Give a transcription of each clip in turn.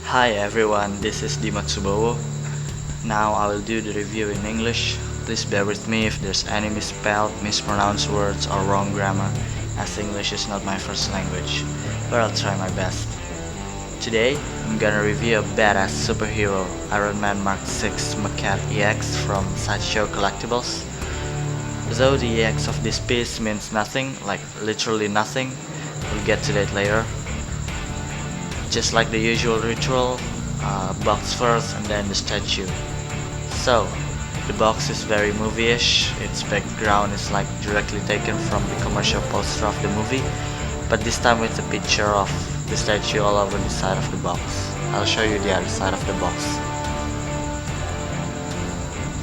Hi everyone, this is Dimatsubowo. Now I will do the review in English. Please bear with me if there's any misspelled, mispronounced words or wrong grammar, as English is not my first language, but I'll try my best. Today, I'm gonna review a badass superhero, Iron Man Mark 6 Maquette EX from Sideshow Collectibles. Though the EX of this piece means nothing, like literally nothing, we'll get to that later. Just like the usual ritual, box first and then the statue. So, the box is very movie-ish, its background is like directly taken from the commercial poster of the movie, but this time with a picture of the statue all over the side of the box. I'll show you the other side of the box.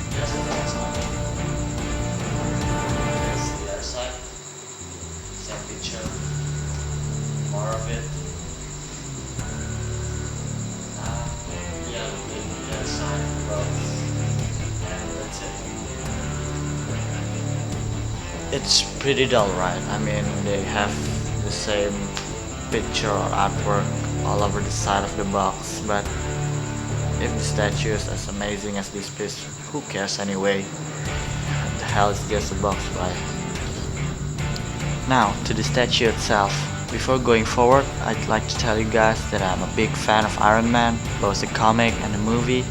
Yes, the other side. Same picture. More of it. It's pretty dull, right? I mean, they have the same picture or artwork all over the side of the box, but if the statue is as amazing as this piece, who cares anyway? What the hell is just a box, right? Now, to the statue itself. Before going forward, I'd like to tell you guys that I'm a big fan of Iron Man, both the comic and the movie,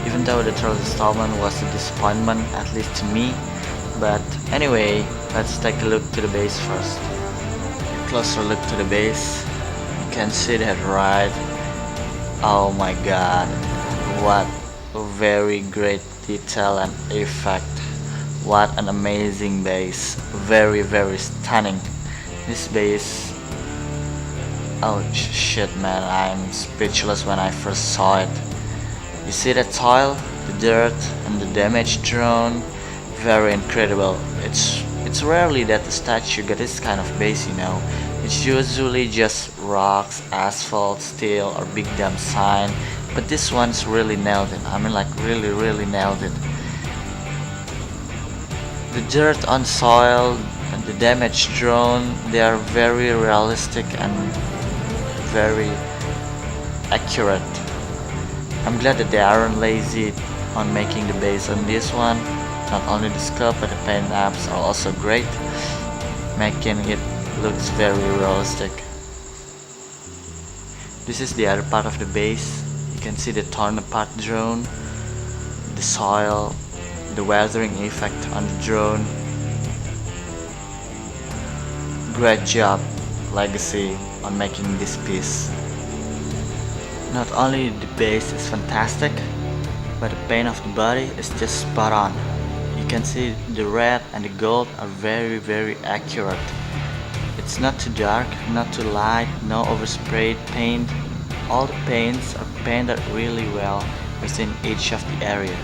even though the third installment was a disappointment, at least to me. But anyway, let's take a look to the base first. A closer look to the base. You can see that, right? Oh my god, what a very great detail and effect. What an amazing base. Very stunning. This base, oh shit man, I'm speechless when I first saw it. You see that soil, the dirt and the damage drone? Very incredible. It's rarely that the statue got this kind of base, you know. It's usually just rocks, asphalt, steel or big damn sign, but this one's really nailed it. I mean, like really nailed it. The dirt on soil and the damage drone, they are very realistic and very accurate. I'm glad that they aren't lazy on making the base on this one. Not only the sculpt but the paint apps are also great, making it looks very realistic. This is the other part of the base. You can see the torn apart drone, the soil, the weathering effect on the drone. Great job, Legacy, on making this piece. Not only the base is fantastic, but the paint of the body is just spot on. You can see the red and the gold are very accurate. It's not too dark, not too light, no oversprayed paint. All the paints are painted really well within each of the area.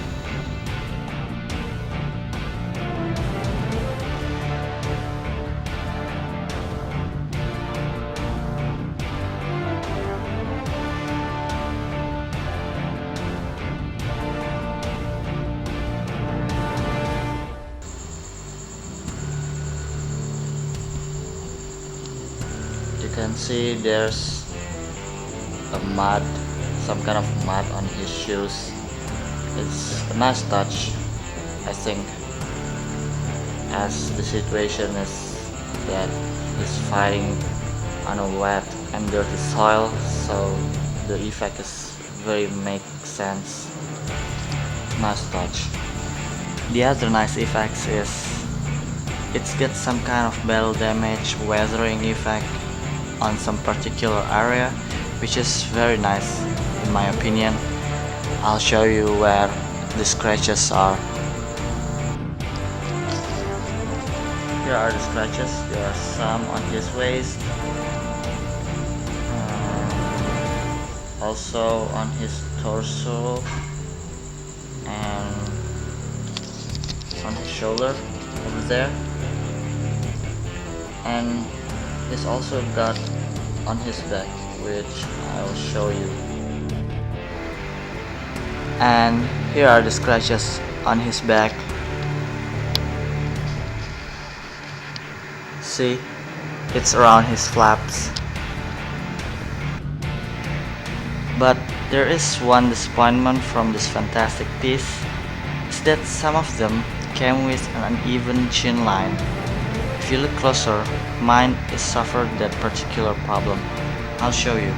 You can see there's a mud, some kind of mud on his shoes. It's a nice touch, I think, as the situation is that he's fighting on a wet and dirty soil, so the effect is very makes sense. Nice touch. The other nice effects is it's got some kind of battle damage, weathering effect on some particular area, which is very nice in my opinion. I'll show you where the scratches are. Here are the scratches. There are some on his waist, also on his torso and on his shoulder over there, and he's also got on his back, which I'll show you. And here are the scratches on his back. See, it's around his flaps. But there is one disappointment from this fantastic piece, is that some of them came with an uneven chin line. If you look closer, mine is suffered that particular problem. I'll show you.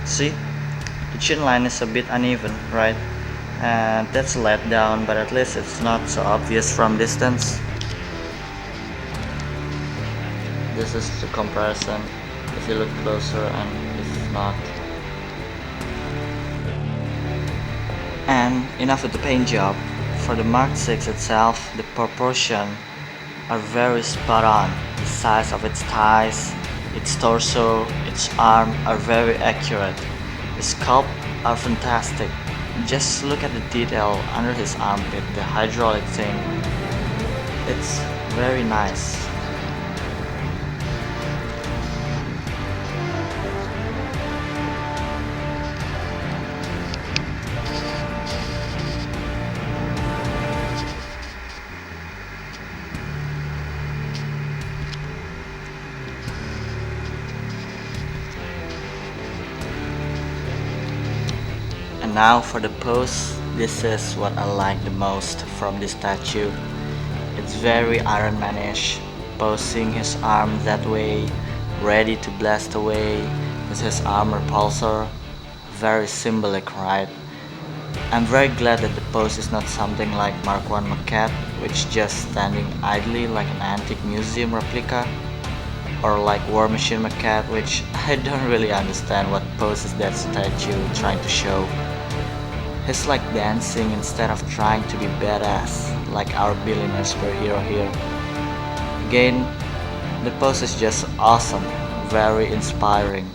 See? The chin line is a bit uneven, right? And that's a letdown, but at least it's not so obvious from distance. This is the comparison if you look closer and if not. And enough with the paint job. For the Mark 6 itself, the proportions are very spot on. The size of its thighs, its torso, its arm are very accurate. The sculpt are fantastic. Just look at the detail under his armpit, the hydraulic thing. It's very nice. And now for the pose, this is what I like the most from this statue. It's very Iron Man-ish, posing his arm that way, ready to blast away with his armor pulsar. Very symbolic, right? I'm very glad that the pose is not something like Mark 1 Maquette, which just standing idly like an antique museum replica, or like War Machine Maquette, which I don't really understand what pose is that statue trying to show. He's like dancing instead of trying to be badass, like our billionaire superhero here. Again, the pose is just awesome, very inspiring.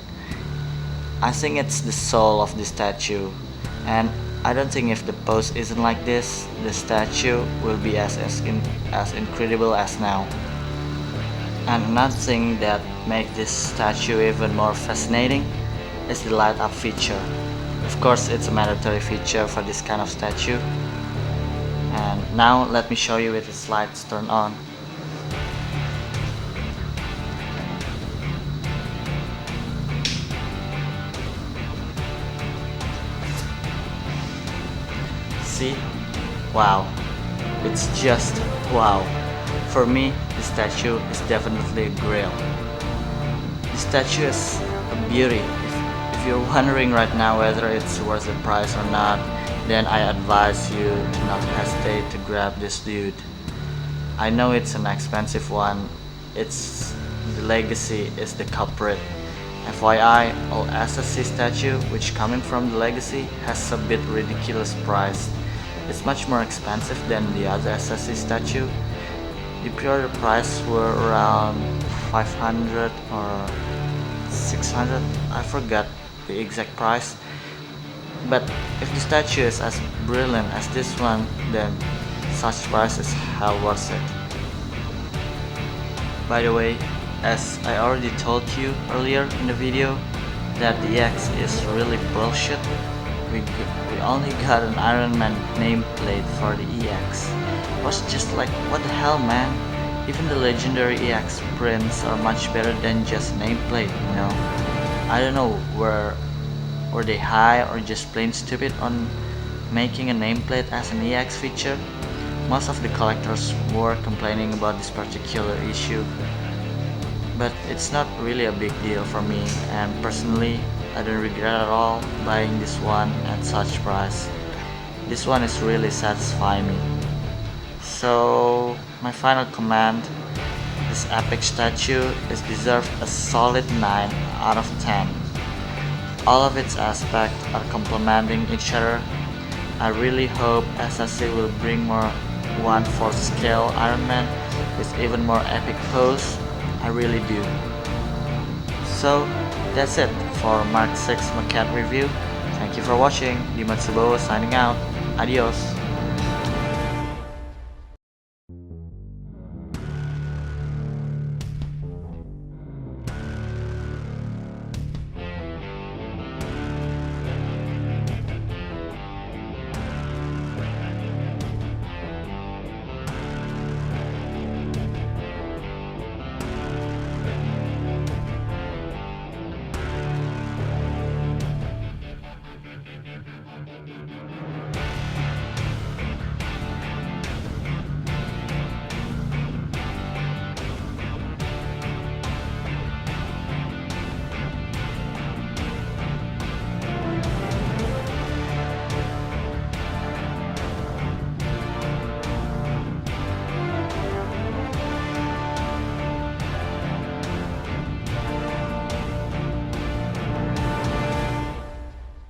I think it's the soul of the statue, and I don't think if the pose isn't like this, the statue will be as incredible as now. And another thing that makes this statue even more fascinating is the light up feature. Of course, it's a mandatory feature for this kind of statue. And now let me show you with its lights turned on. See? Wow. It's just wow. For me, the statue is definitely a grail. The statue is a beauty. If you're wondering right now whether it's worth the price or not, then I advise you to not hesitate to grab this dude. I know it's an expensive one. It's the legacy is the culprit. FYI, all SSC statue which coming from the legacy has a bit ridiculous price. It's much more expensive than the other SSC statue. The pre-order price were around 500 or 600, I forgot the exact price. But if the statue is as brilliant as this one, then such price is hell worth it. By the way, as I already told you earlier in the video, that the EX is really bullshit. We only got an Iron Man nameplate for the EX. I was just like, what the hell, man? Even the legendary EX prints are much better than just nameplate, you know? I don't know, were they high or just plain stupid on making a nameplate as an EX feature? Most of the collectors were complaining about this particular issue, but it's not really a big deal for me, and personally I don't regret at all buying this one at such price. This one is really satisfying me. So my final comment, this epic statue is deserved a solid 9 out of 10. All of its aspects are complementing each other. I really hope SSC will bring more 1/4 scale Iron Man with even more epic pose. I really do. So that's it for Mark 6 Maquette review. Thank you for watching. Dimatsubo signing out. Adios.